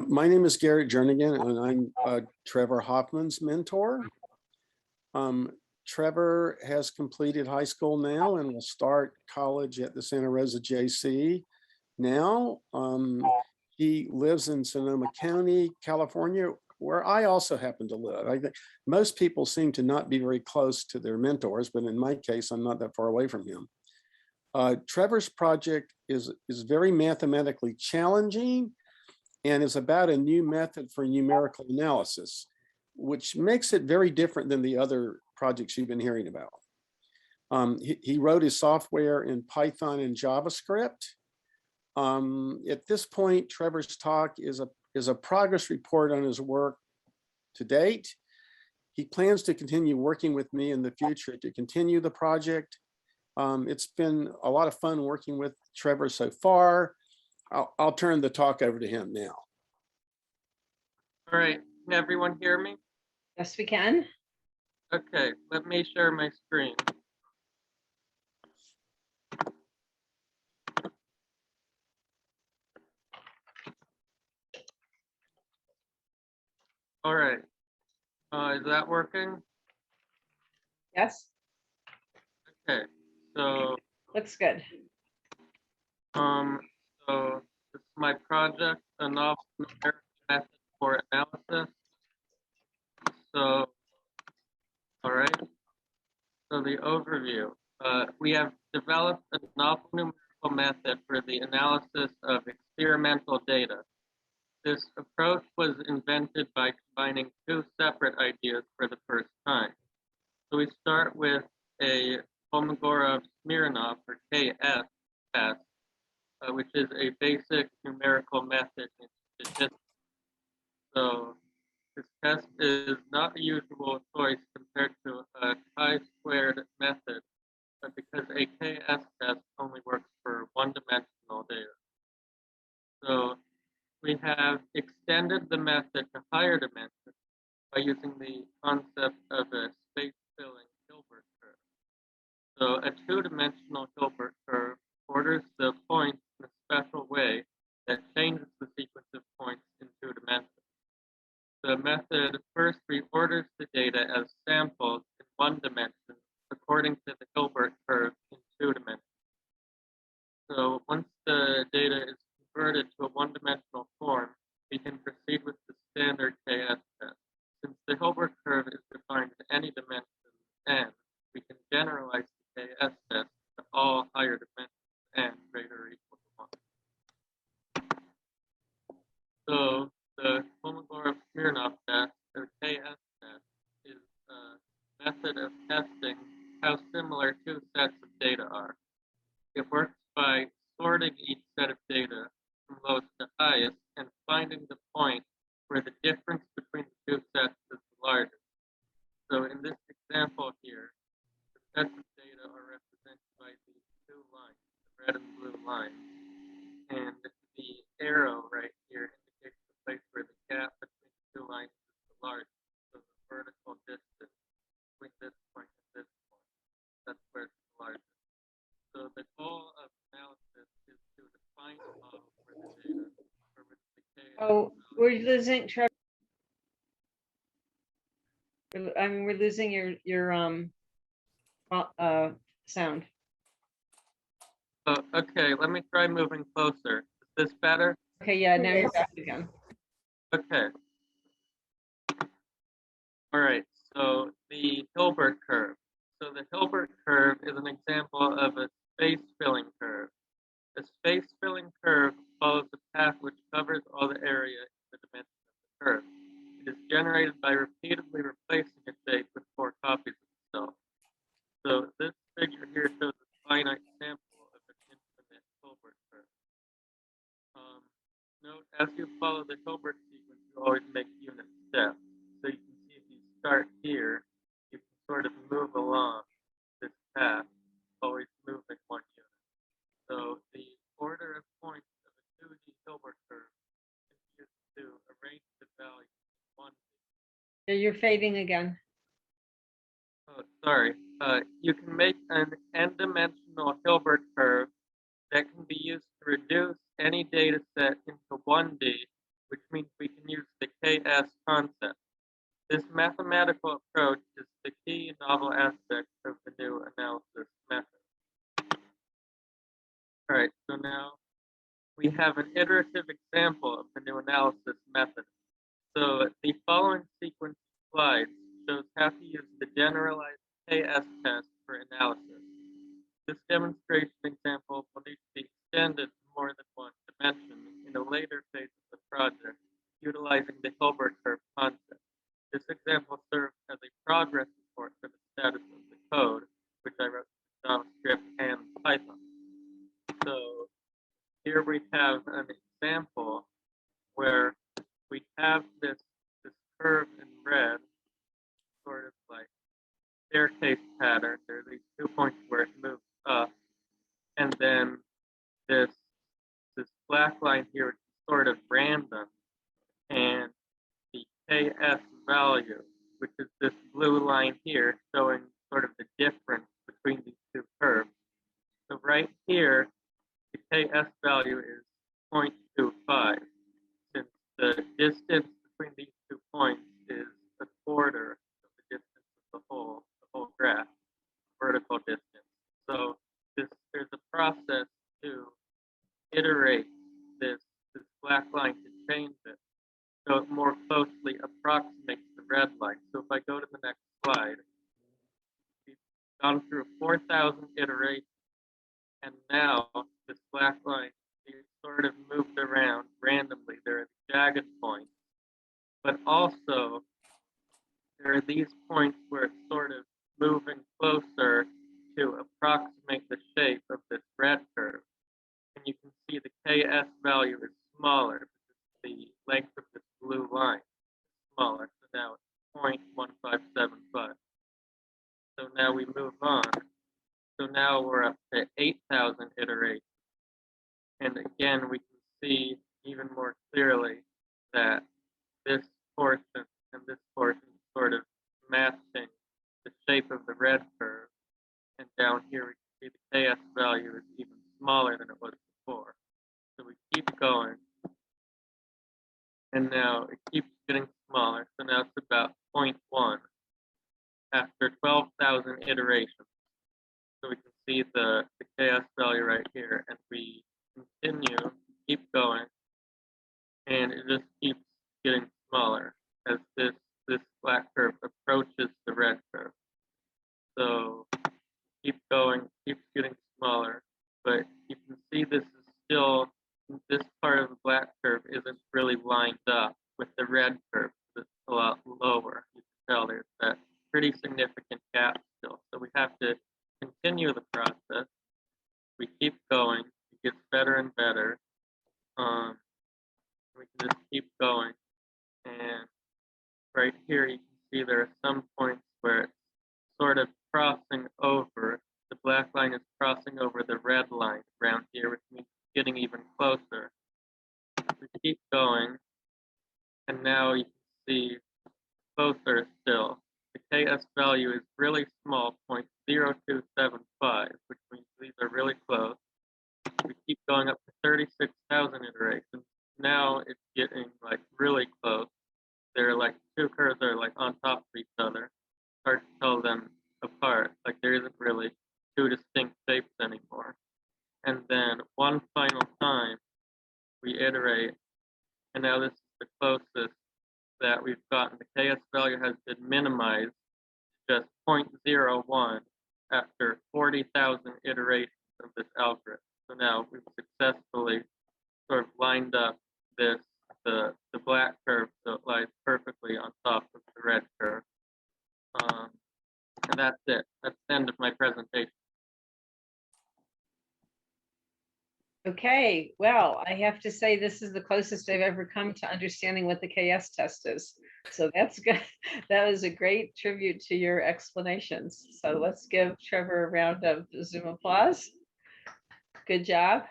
My name is Garrett Jernigan, and I'm Trevor Hoffman's mentor. Trevor has completed high school now and will start college at the Santa Rosa JC now. He lives in Sonoma County, California, where I also happen to live. I think most people seem to not be very close to their mentors, but in my case, I'm not that far away from him. Trevor's project is very mathematically challenging and is about a new method for numerical analysis, which makes it very different than the other projects you've been hearing about. He wrote his software in Python and JavaScript. At this point, Trevor's talk is a progress report on his work to date. He plans to continue working with me in the future to continue the project. It's been a lot of fun working with Trevor so far. I'll turn the talk over to him now. All right, can everyone hear me? Yes, we can. Okay, let me share my screen. All right, is that working? Yes. Okay, so Looks good. so this is my project, a novel numerical method for analysis. So, all right. So the overview. We have developed a novel numerical method for the analysis of experimental data. This approach was invented by combining two separate ideas for the first time. So we start with a Kolmogorov-Smirnov, or KS, test, which is a basic numerical method in statistics. So this test is not a usual choice compared to a chi-squared method, but because a KS test only works for one-dimensional data. So we have extended the method to higher dimensions by using the concept of a space-filling Hilbert curve. So a two-dimensional Hilbert curve orders the points in a special way that changes the sequence of points in two dimensions. The method first reorders the data as samples in one dimension according to the Hilbert curve in two dimensions. So once the data is converted to a one-dimensional form, we can proceed with the standard KS test. Since the Hilbert curve is defined in any dimension n, we can generalize the KS test to all higher dimensions n greater or equal to 1. So the Kolmogorov-Smirnov test, or KS test, is a method of testing how similar two sets of data are. It works by sorting each set of data from lowest to highest and finding the point where the difference between the two sets is the largest. So in this example here, the sets of data are represented by these two lines, the red and blue lines. And the arrow right here indicates the place where the gap between the two lines is the largest. So the vertical distance between this point and this point, that's where it's the largest. So the goal of analysis is to define a model for the data for which the KS. Oh, we're losing Trevor. I mean, we're losing your sound. Oh, okay, let me try moving closer. Is this better? Okay, yeah, now you're back again. Okay. All right, so the Hilbert curve. So the Hilbert curve is an example of a space-filling curve. A space-filling curve follows a path which covers all the area in the dimension of the curve. It is generated by repeatedly replacing a shape with four copies of itself. So this figure here shows a finite sample of an infinite Hilbert curve. Note, as you follow the Hilbert sequence, you always make unit steps. So you can see if you start here, you can sort of move along this path, always moving one unit. So the order of points of a 2D Hilbert curve can be used to arrange the values in 1D. Yeah, you're fading again. Oh, sorry. You can make an n-dimensional Hilbert curve that can be used to reduce any data set into 1D, which means we KS concept. This mathematical approach is the key novel aspect of the new analysis method. All right, so now we have an iterative example of the new analysis method. So the following sequence of slides shows how to use the generalized KS test for analysis. This demonstration example will need to be extended to more than one dimension in a later phase of the project, utilizing the Hilbert Curve concept. This example serves as a progress report for the status of the code, which I wrote in JavaScript and Python. So here we have an example where we have this curve in red, sort of like staircase pattern. There are these 2 points where it moves up, and then this black line here is sort of random, and the KS value, which is this blue line here, showing sort of the difference between these two curves. So right here, the KS value is 0.25. Since the distance between these 2 points is a quarter of the distance of the whole graph, vertical distance. So there's a process to iterate this black line to change it so it more closely approximates the red line. So if I go to the next slide, we've gone through 4,000 iterations, and now this black line is sort of moved around randomly. There are jagged points, but also there are these points where it's sort of moving closer to approximate the shape of this red curve. And you can see the KS value is smaller because the length of this blue line is smaller. So now it's 0.1575. So now we move on. So now we're up to 8,000 iterations. And again, we can see even more clearly that this portion and this portion sort of matching the shape of the red curve. And down here, we can see the KS value is even smaller than it was before. So we keep going. And now it keeps getting smaller. So now it's about 0.1 after 12,000 iterations. So we can see the KS value right here. And we continue, keep going. And it just keeps getting smaller as this black curve approaches the red curve. So keep going, keeps getting smaller, but you can see this part of the black curve isn't really lined up with the red curve. It's a lot lower. You can tell there's that pretty significant gap still. So we have to continue the process. We keep going. It gets better and better. We can just keep going. And right here, you can see there are some points where it's sort of crossing over. The black line is crossing over the red line around here, which means it's getting even closer. We keep going, and now you can see closer still. The KS value is really small, 0.0275, which means these are really close. We keep going up to 36,000 iterations. Now it's getting like really close. They're like two curves are like on top of each other. It's hard to tell them apart. Like there isn't really two distinct shapes anymore. And then one final time we iterate, and now this is the closest that we've gotten. The KS value has been minimized to just 0.01 after 40,000 iterations of this algorithm. So now we've successfully sort of lined up the black curve so it lies perfectly on top of the red curve. And that's it. That's the end of my presentation. Okay, well, I have to say this is the closest I've ever come to understanding what the KS test is. So that's good. That was a great tribute to your explanations. So let's give Trevor a round of Zoom applause. Good job.